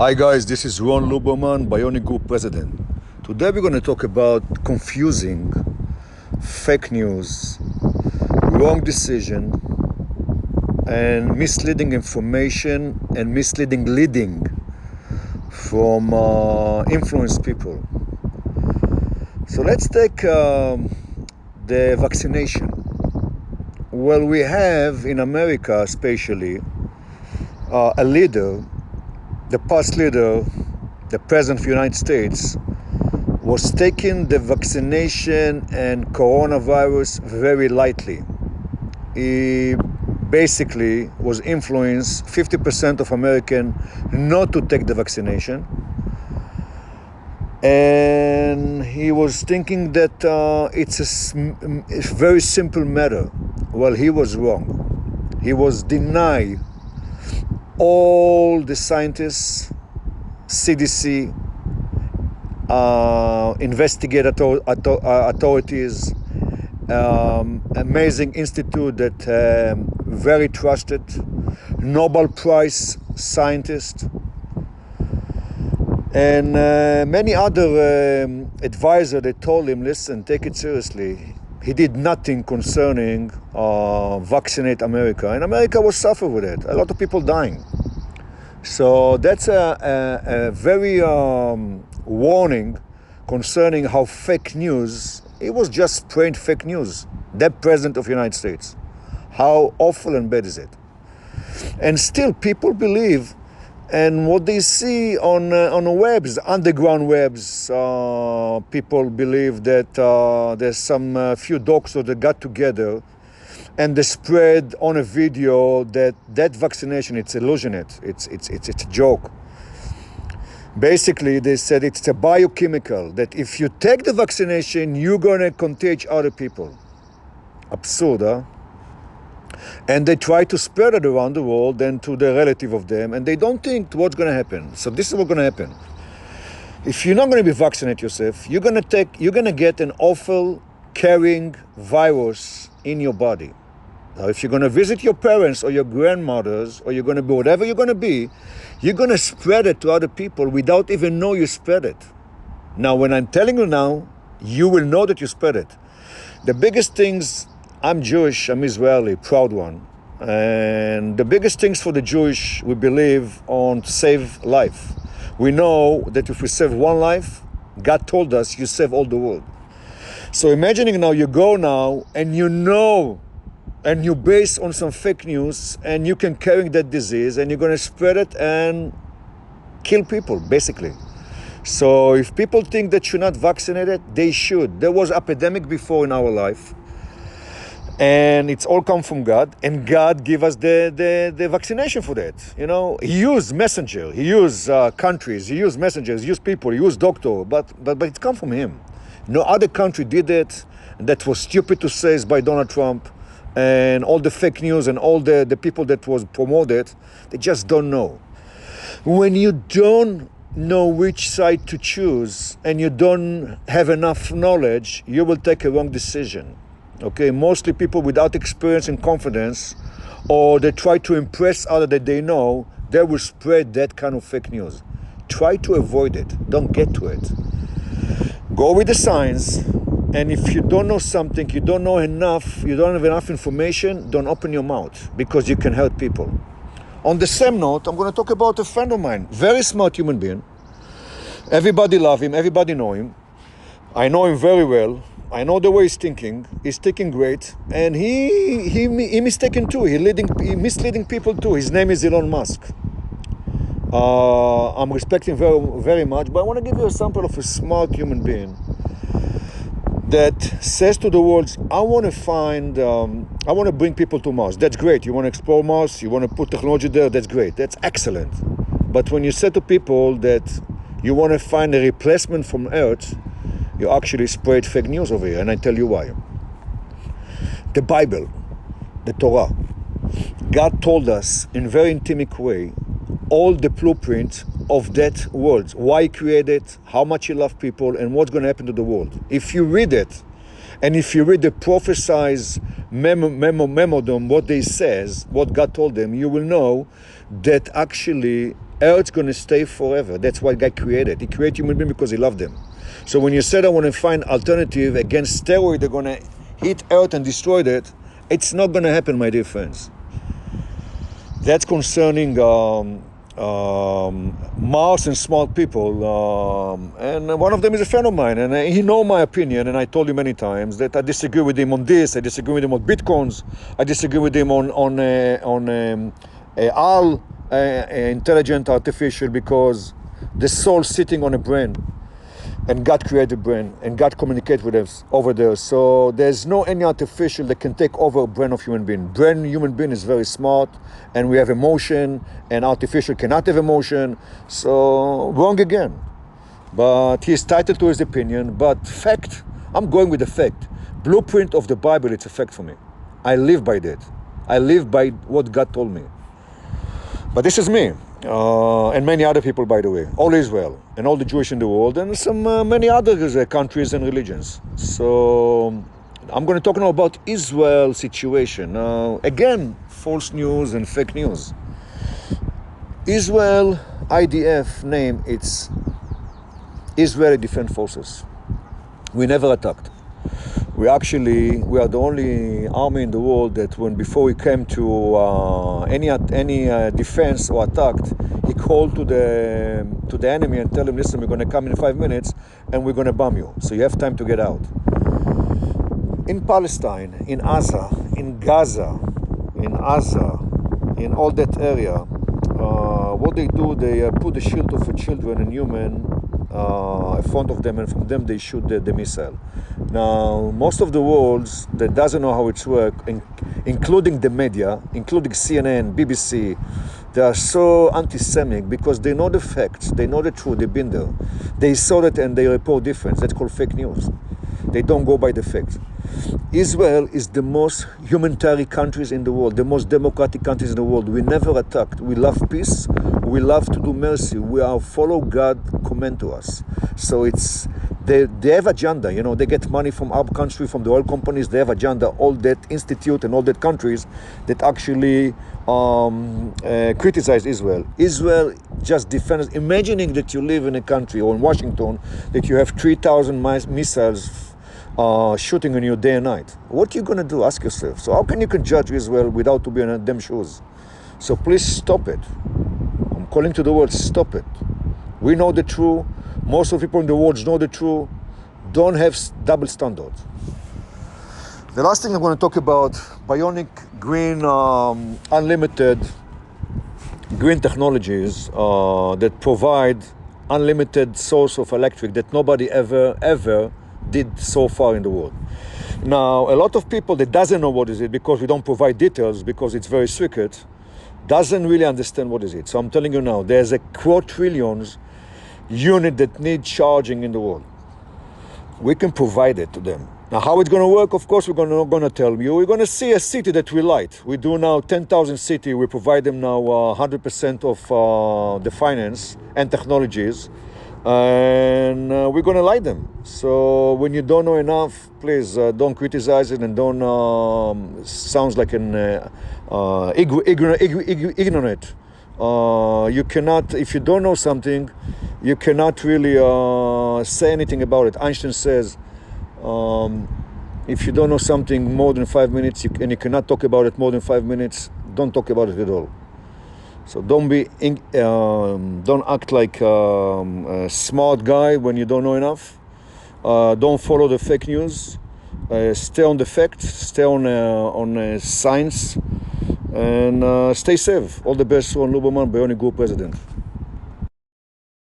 Hi guys, this is Ron Luberman, Bionic Group President. Today we're going to talk about confusing fake news, wrong decision, and misleading information and misleading leading from influenced people. So let's take the vaccination. Well, we have in America especially a leader, the past leader, the President of the United States, was taking the vaccination and coronavirus very lightly. He basically was influenced 50% of Americans not to take the vaccination. And he was thinking that it's a very simple matter. Well, he was wrong. He was denied all the scientists, CDC, investigative authorities, amazing institute that very trusted, Nobel Prize scientists, and many other advisors that told him, listen, take it seriously. He did nothing concerning vaccinate America, and America was suffering with it. A lot of people dying. So that's a very warning concerning how fake news. It was just plain fake news. That President of the United States, how awful and bad is it? And still, people believe. And what they see on the webs, underground webs, people believe that there's some few doctors that got together and they spread on a video that vaccination, it's illusionate, it's a joke. Basically, they said it's a biochemical, that if you take the vaccination, you're gonna contagion other people. Absurd, huh? And they try to spread it around the world and to the relative of them, and they don't think what's going to happen. So this is what's going to happen. If you're not going to be vaccinated yourself, you're going to get an awful carrying virus in your body. Now, if you're going to visit your parents or your grandmothers, or you're going to be whatever you're going to be, you're going to spread it to other people without even know you spread it. Now, when I'm telling you now, you will know that you spread it. The biggest things. I'm Jewish, I'm Israeli, proud one. And the biggest things for the Jewish, we believe on to save life. We know that if we save one life, God told us you save all the world. So imagining now you go now and you know, and you base on some fake news and you can carry that disease and you're going to spread it and kill people, basically. So if people think that you're not vaccinated, they should. There was epidemic before in our life. And it's all come from God, and God give us the vaccination for that. You know, He used messenger, He used countries, He used messengers, He used people, He used doctor, but it come from Him. No other country did it. And that was stupid to say by Donald Trump, and all the fake news and all the people that was promoted, they just don't know. When you don't know which side to choose and you don't have enough knowledge, you will take a wrong decision. Okay, mostly people without experience and confidence, or they try to impress others that they know, they will spread that kind of fake news. Try to avoid it. Don't get to it. Go with the science, and if you don't know something, you don't know enough, you don't have enough information, don't open your mouth, because you can hurt people. On the same note, I'm going to talk about a friend of mine, very smart human being. Everybody love him, everybody know him. I know him very well. I know the way he's thinking great, and he mistaken too. He misleading people too. His name is Elon Musk. I'm respecting very, very much, but I want to give you a sample of a smart human being that says to the world, I want to bring people to Mars. That's great. You want to explore Mars, you want to put technology there, that's great. That's excellent. But when you say to people that you want to find a replacement from Earth, you actually spread fake news over here, and I tell you why. The Bible, the Torah, God told us in a very intimate way all the blueprint of that world, why He created, how much He loved people, and what's going to happen to the world. If you read it, and if you read the prophesied memorandum, what they says, what God told them, you will know that actually Earth's going to stay forever. That's why God created. He created human beings because he loved them. So when you said I want to find alternative against steroid, they're going to hit Earth and destroy it, it's not going to happen, my dear friends. That's concerning Mars and smart people. And one of them is a friend of mine, and he knows my opinion, and I told him many times that I disagree with him on this, I disagree with him on Bitcoins, I disagree with him on all intelligent artificial, because the soul sitting on a brain, and God created brain, and God communicates with us over there. So there's no any artificial that can take over a brain of human being. Brain human being is very smart, and we have emotion, and artificial cannot have emotion. So wrong again. But he's titled to his opinion. But fact, I'm going with the fact. Blueprint of the Bible, it's a fact for me. I live by that. I live by what God told me. But this is me. And many other people, by the way, all Israel and all the Jewish in the world, and some many other countries and religions. So I'm going to talk now about Israel situation. Now, again, false news and fake news. Israel IDF name, it's Israeli Defense Forces. We never attacked. We are the only army in the world that before we came to any defense or attacked, he called to the enemy and tell him, listen, we're going to come in 5 minutes and we're going to bomb you. So you have time to get out. In Palestine, in Gaza, in all that area, what they do, they put the shield of children and human in front of them, and from them they shoot the missile. Now, most of the world that doesn't know how it's work, including the media, including CNN, BBC, they are so anti-Semitic because they know the facts, they know the truth, they've been there. They saw it and they report difference. That's called fake news. They don't go by the facts. Israel is the most humanitarian countries in the world, the most democratic countries in the world. We never attacked. We love peace. We love to do mercy. We are follow God command to us. So it's they have agenda. You know, they get money from our country, from the oil companies. They have agenda. All that institute and all that countries that actually criticize Israel. Israel just defends. Imagining that you live in a country or in Washington that you have 3,000 missiles shooting on you day and night. What are you going to do? Ask yourself. So how can you judge Israel without to be in them shoes? So please stop it. I'm calling to the world, stop it. We know the truth. Most of the people in the world know the truth. Don't have double standards. The last thing I'm going to talk about, bionic green, unlimited green technologies that provide unlimited source of electric that nobody ever did so far in the world. Now, a lot of people that doesn't know what is it, because we don't provide details, because it's very secret, doesn't really understand what is it. So I'm telling you now, there's a quadrillions unit that need charging in the world. We can provide it to them. Now, how it's going to work, of course, we're going to tell you. We're going to see a city that we light. We do now 10,000 city. We provide them now 100% of the finance and technologies. And we're going to light them. So when you don't know enough, please don't criticize it, and don't sounds like an ignorant. You cannot, if you don't know something, you cannot really say anything about it. Einstein says, if you don't know something more than 5 minutes, and you cannot talk about it more than 5 minutes, don't talk about it at all. So don't act like a smart guy when you don't know enough. Don't follow the fake news. Stay on the facts. Stay on science, and stay safe. All the best, Ron Luberman, Bionic Group President.